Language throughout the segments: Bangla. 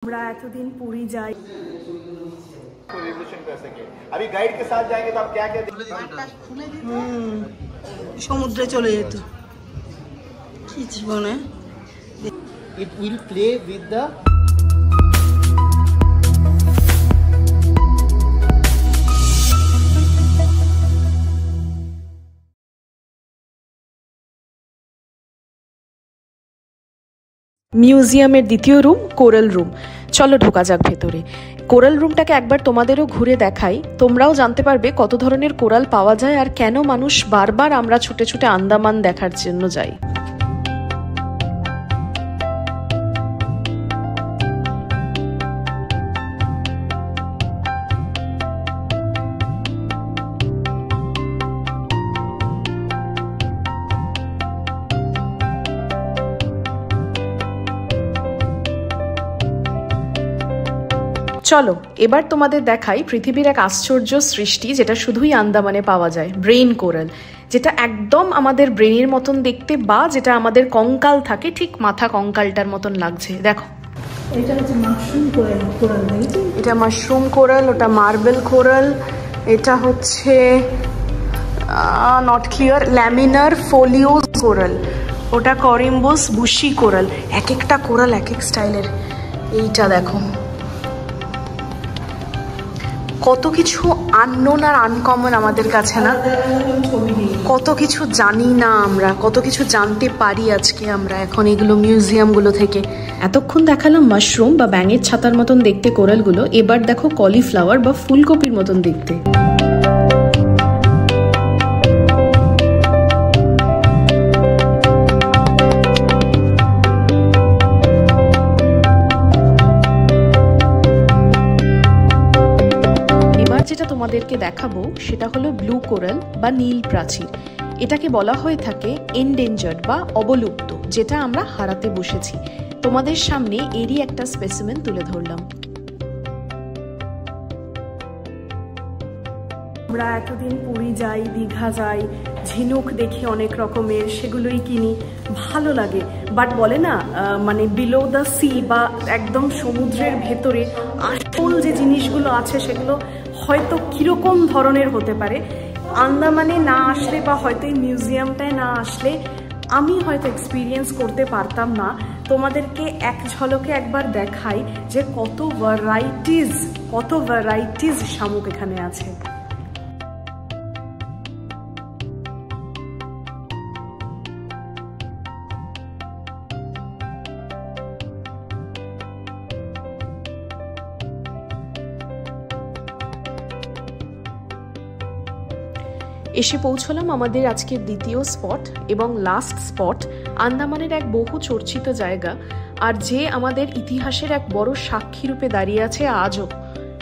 আমরা এতদিন পুরী যাই, अभी गाइड के साथ जाएंगे तो आप क्या क्या সমুদ্রে চলে যেত কি জীবনে। It will play with the মিউজিয়ামের দ্বিতীয় রুম কোরাল রুম। চলো ঢোকা যাক ভেতরে। কোরাল রুমটাকে একবার তোমাদেরও ঘুরে দেখাই, তোমরাও জানতে পারবে কত ধরনের কোরাল পাওয়া যায় আর কেন মানুষ বারবার আমরা ছুটে ছুটে আন্দামান দেখার জন্য যাই। চলো এবার তোমাদের দেখাই পৃথিবীর এক আশ্চর্য সৃষ্টি যেটা শুধুই আন্দামানে পাওয়া যায়, ব্রেইন কোরাল, যেটা একদম আমাদের ব্রেনের মতন দেখতে, বা যেটা আমাদের কঙ্কাল থাকে ঠিক মাথা কঙ্কালটার মতন লাগছে। দেখো এটা হচ্ছে মাশরুম কোরাল, এটা মাশরুম কোরাল, ওটা মার্বেল কোরাল, এটা হচ্ছে নট ক্লিয়ার, ল্যামিনার ফোলিওস কোরাল, ওটা করিম্বোস বুশি কোরাল। এক একটা কোরাল এক এক স্টাইলের। এইটা দেখো, কত কিছু আননোন আর আনকমন আমাদের কাছে না, কত কিছু জানি না আমরা, কত কিছু জানতে পারি আজকে আমরা এখন এগুলো মিউজিয়ামগুলো থেকে। এতক্ষণ দেখালাম মাশরুম বা ব্যাঙের ছাতার মতন দেখতে কোরালগুলো, এবার দেখো কলিফ্লাওয়ার বা ফুলকপির মতন দেখতে। যেটা তোমাদেরকে দেখাবো সেটা হলো ব্লু কোরাল বা নীল প্রাচীর। এটাকে বলা হয়ে থাকে এন্ডেঞ্জার্ড বা অবলুপ্ত, যেটা আমরা হারাতে বসেছি। তোমাদের সামনে এরই একটা স্পেসিমেন তুলে ধরলাম। আমরা এতদিন পুরী যাই, দীঘা যাই, ঝিনুক দেখি অনেক রকমের, সেগুলোই কিনি, ভালো লাগে। বাট বলে না মানে বিলো দ্য সি বা একদম সমুদ্রের ভেতরে আসল যে জিনিসগুলো আছে সেগুলো হয়তো কীরকম ধরনের হতে পারে। আন্দামানে না আসলে বা হয়তো এই মিউজিয়ামটায় না আসলে আমি হয়তো এক্সপিরিয়েন্স করতে পারতাম না। তোমাদেরকে এক ঝলকে একবার দেখাই যে কত ভ্যারাইটিস শামুক এখানে আছে। এসে পৌঁছলাম আমাদের আজকের দ্বিতীয় স্পট এবং লাস্ট স্পট, আন্দামানের এক বহু চর্চিত জায়গা, আর যে আমাদের ইতিহাসের এক বড় সাক্ষী রূপে দাঁড়িয়ে আছে আজও,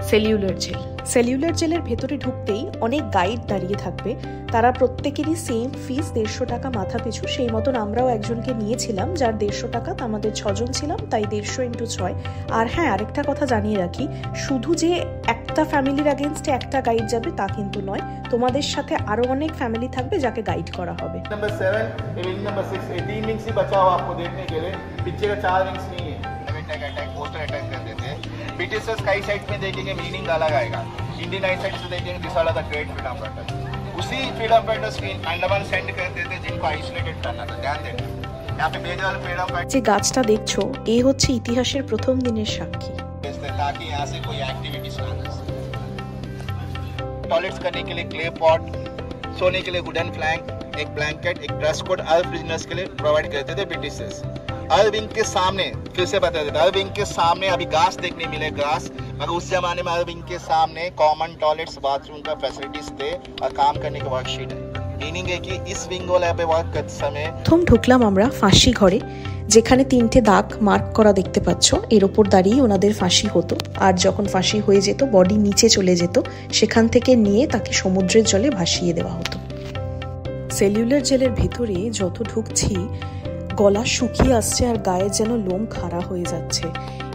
সেলিউলার জেল। সেলিউলার জেলের ভেতরে ঢুকতেই অনেক গাইড দাঁড়িয়ে থাকবে, তারা প্রত্যেকেরই সেম ফিস 150 টাকা মাথা পিছু। সেই মতন আমরাও একজনকে নিয়েছিলাম যার 150 টাকা, আমাদের 6 জন ছিলাম তাই 150 × 6। আর হ্যাঁ, আরেকটা কথা জানিয়ে রাখি, শুধু যে একটা ফ্যামিলির अगेंस्टे একটা গাইড যাবে তা কিন্তু নয়, তোমাদের সাথে আরো অনেক ফ্যামিলি থাকবে যাকে গাইড করা হবে। नंबर 7 विंग नंबर 6 ये 3 विंग्स ही बचा हुआ आपको देखने के लिए, पीछे का 4 विंग्स नहीं है। अटैक कोस्टल अटैक कर देते हैं। ब्रिटिश स्काई साइड में देखेंगे मीनिंग अलग आएगा, इंडियन आई साइड से देखेंगे दिस वाला द ग्रेट फ्रीडम फाइटर। उसी फ्रीडम फाइटर्स के अंडमान सेंड कर देते जिनको आइसोलेटेड करना था, ध्यान देना। यहाँ पे मेजर फ्रीडम फाइटर যে গাছটা দেখছো এ হচ্ছে ইতিহাসের প্রথম দিনের সাক্ষী। ताकि यहाँ से कोई एक्टिविटीज ना हो। टॉयलेट्स करने के लिए क्ले पॉट, सोने के लिए वुडन प्लैंक, एक ब्लैंकेट, एक ड्रेस कोड ऑल प्रिजनर्स के लिए प्रोवाइड करते थे ब्रिटिशर्स। ऑल विंग के सामने फिर से बता देते, ऑल विंग के सामने अभी घास देखने मिले ग्रास, मगर उस जमाने में ऑल विंग के सामने कॉमन टॉयलेट्स, बाथरूम का फैसिलिटीज थे और काम करने का वर्कशीट है। मीनिंग है कि इस विंग वाला पे वर्क करते समय প্রথম ঢুকলাম আমরা ফাঁসি ঘরে, যেখানে 3টে দাগ মার্ক করা দেখতে পাচ্ছ, এর ওপর দাঁড়িয়ে ওনাদের ফাঁসি হতো। আর যখন ফাঁসি হয়ে যেত বডি নিচে চলে যেত, সেখান থেকে নিয়ে তাকে সমুদ্রের জলে ভাসিয়ে দেওয়া হতো। সেলিউলার জেলের ভেতরে যত ঢুকছি গলা শুকিয়ে আসছে আর গায়ে যেন লোম খাড়া হয়ে যাচ্ছে।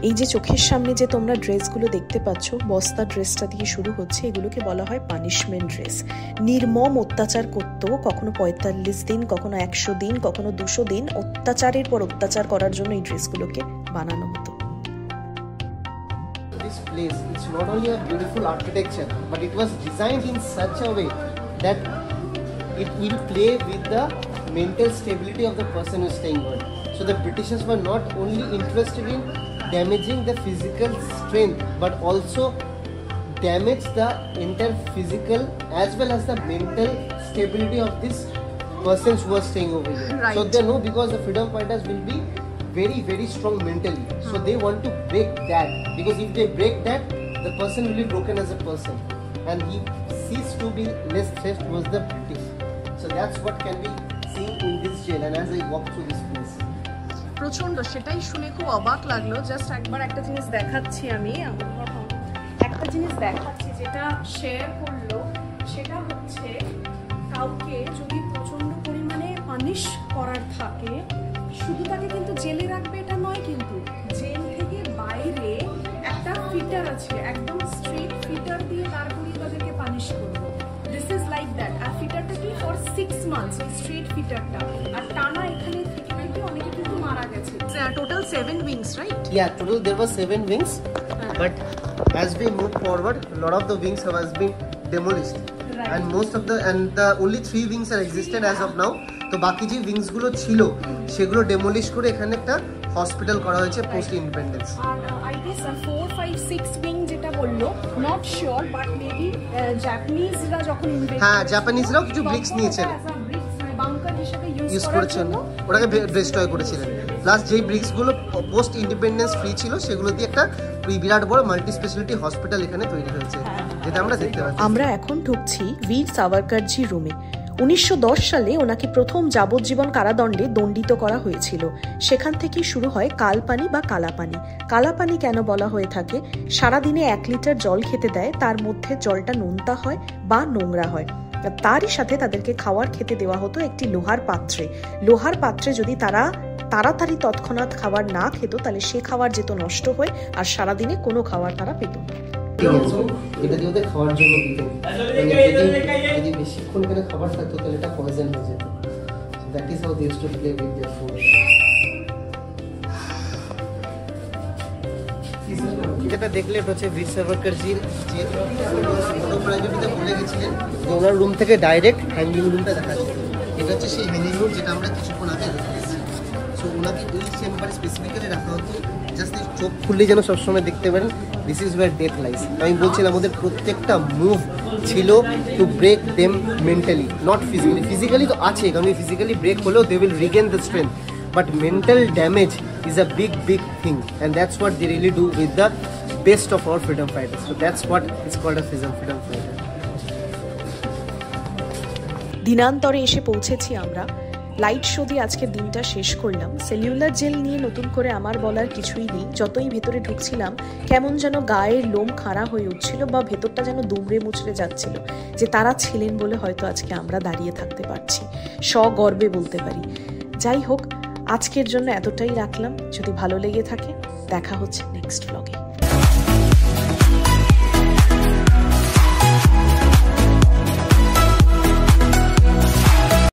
এই যে চোখের সামনে যে তোমরা ড্রেসগুলো দেখতে পাচ্ছ, বস্তা ড্রেসটা দিয়ে শুরু হচ্ছে, এগুলোকে বলা হয় পানিশমেন্ট ড্রেস। নির্মম অত্যাচার করতো, কখনো 45 দিন, কখনো 100 দিন, কখনো 200 দিন অত্যাচারের পর অত্যাচার করার জন্য এই ড্রেসগুলোকে বানানো হতো। this place, it's not only a beautiful architecture, but it was designed in such a way that it will play with the mental stability of the person who is staying over. So the Britishers were not only interested in damaging the physical strength, but also damage the entire physical as well as the mental stability of these persons who are staying over here. Right. So they know, because the freedom fighters will be very, very strong mentally. So they want to break that, because if they break that, the person will be broken as a person, and he ceased to be less threat towards the British. So that's what can be seen in this jail. And as I walk through this place, প্রচন্ড, সেটাই শুনে খুব অবাক লাগলো। জাস্ট একবার একটা জিনিস দেখাচ্ছি, আমি একটা জিনিস দেখাচ্ছি যেটা শেয়ার করলো, সেটা হচ্ছে কাউকে যদি প্রচন্ড পরিমাণে পানিশ করার থাকে, শুধু তাকে কিন্তু জেলে রাখবে এটা নয়, কিন্তু জেল থেকে বাইরে একটা ফিটার আছে, একদম স্ট্রেট ফিটার দিয়ে তারপরে তাদেরকে পানিশ করবো। This is like that. আর ফিটারটা কি ফর 6 months, এই স্ট্রেট ফিটারটা। আর টানা এখানে থেকে থেকে অনেকে কিন্তু মারা গেছে। Total 7 wings, right? yeah, total there were 7 wings, but as we move forward, a lot of the wings has been demolished, Right. and the only 3 wings are existent as of now. তো বাকি যে উইংস গুলো ছিল সেগুলো ডেমোলিশ করে এখানে একটা হসপিটাল করা হয়েছে পোস্ট ইন্ডিপেন্ডেন্স। আর আই গেস 4, 5, 6 উইং যেটা বললো, নট শিওর, বাট মেবি জাপানিজরা যখন হ্যাঁ, জাপানিজরাও কিছু ব্রিক্স নিয়েছেন, বাংকার হিসেবে ইউজ করেছেন, ওটাকে ডেস্ট্রয় করেছিলেন। প্লাস যেই ব্রিক্স গুলো পোস্ট ইন্ডিপেন্ডেন্স ফ্রি ছিল, সেগুলো দিয়ে একটা বিরাট বড় মাল্টি স্পেশালিটি হসপিটাল এখানে তৈরি হয়েছে, যেটা আমরা দেখতে পাচ্ছি। আমরা এখন ঢুকছি বীর সাভারকরজি রুমে। 1910 সালে ওনাকে প্রথম যাবজ্জীবন কারাদণ্ডে দণ্ডিত করা হয়েছিল। সেখান থেকেই শুরু হয় কালপানি বা কালাপানি। কালাপানি কেন বলা হয়ে থাকে? সারাদিনে 1 লিটার জল খেতে দেয়, তার মধ্যে জলটা নোনতা হয় বা নোংরা হয়। তারই সাথে তাদেরকে খাওয়ার খেতে দেওয়া হতো একটি লোহার পাত্রে। লোহার পাত্রে যদি তারা তাড়াতাড়ি তৎক্ষণাৎ খাবার না খেত, তাহলে সে খাবার যেত নষ্ট হয়ে, আর সারাদিনে কোনো খাবার তারা পেত না। এটা দিয়ে ওদের খাওয়ার জন্য দিতেন, যদি বেশিক্ষণ করে খাবার থাকতো তাহলে এটা পয়জন হয়ে যেত। That is how they used to play with their food. যেটা দেখলে এটা হচ্ছে বীর সাভারকরজির যে ফটো প্রাইভেটে বলে গেছিলেন যে ওনার রুম থেকে ডাইরেক্ট হ্যাঙ্গিং রুমটা দেখা যায়। এটা হচ্ছে সেই হ্যাঙ্গিং রুম যেটা আমরা কিছুক্ষণ আগে দেখেছি। সো ওনাকে ওই চেম্বারে স্পেসিফিক্যালি রাখা হতো, জাস্ট চোখ খুললে যেন সবসময় দেখতে পারেন this is where death lies. আমি বলছিলাম আমাদের প্রত্যেকটা মুভ ছিল to break them mentally, not physically. Physically তো আছে, কারণ ফিজিক্যালি ব্রেক হলেও they will regain the strength, but mental damage is a big thing, and that's what they really do with the best of our freedom fighters. So that's what is called a freedom fighter. দিনান্তরে এসে পৌঁছেছি আমরা। লাইট শো দিয়ে আজকের দিনটা শেষ করলাম। সেলুলার জেল নিয়ে নতুন করে আমার বলার কিছুই নেই। যতই ভেতরে ঢুকছিলাম কেমন যেন গায়ের লোম খাড়া হয়ে উঠছিল, বা ভেতরটা যেন দুমড়ে মুচড়ে যাচ্ছিল, যে তারা ছিলেন বলে হয়তো আজকে আমরা দাঁড়িয়ে থাকতে পারছি, সগর্বে বলতে পারি। যাই হোক, আজকের জন্য এতটাই রাখলাম। যদি ভালো লেগে থাকে, দেখা হচ্ছে নেক্সট ব্লগে।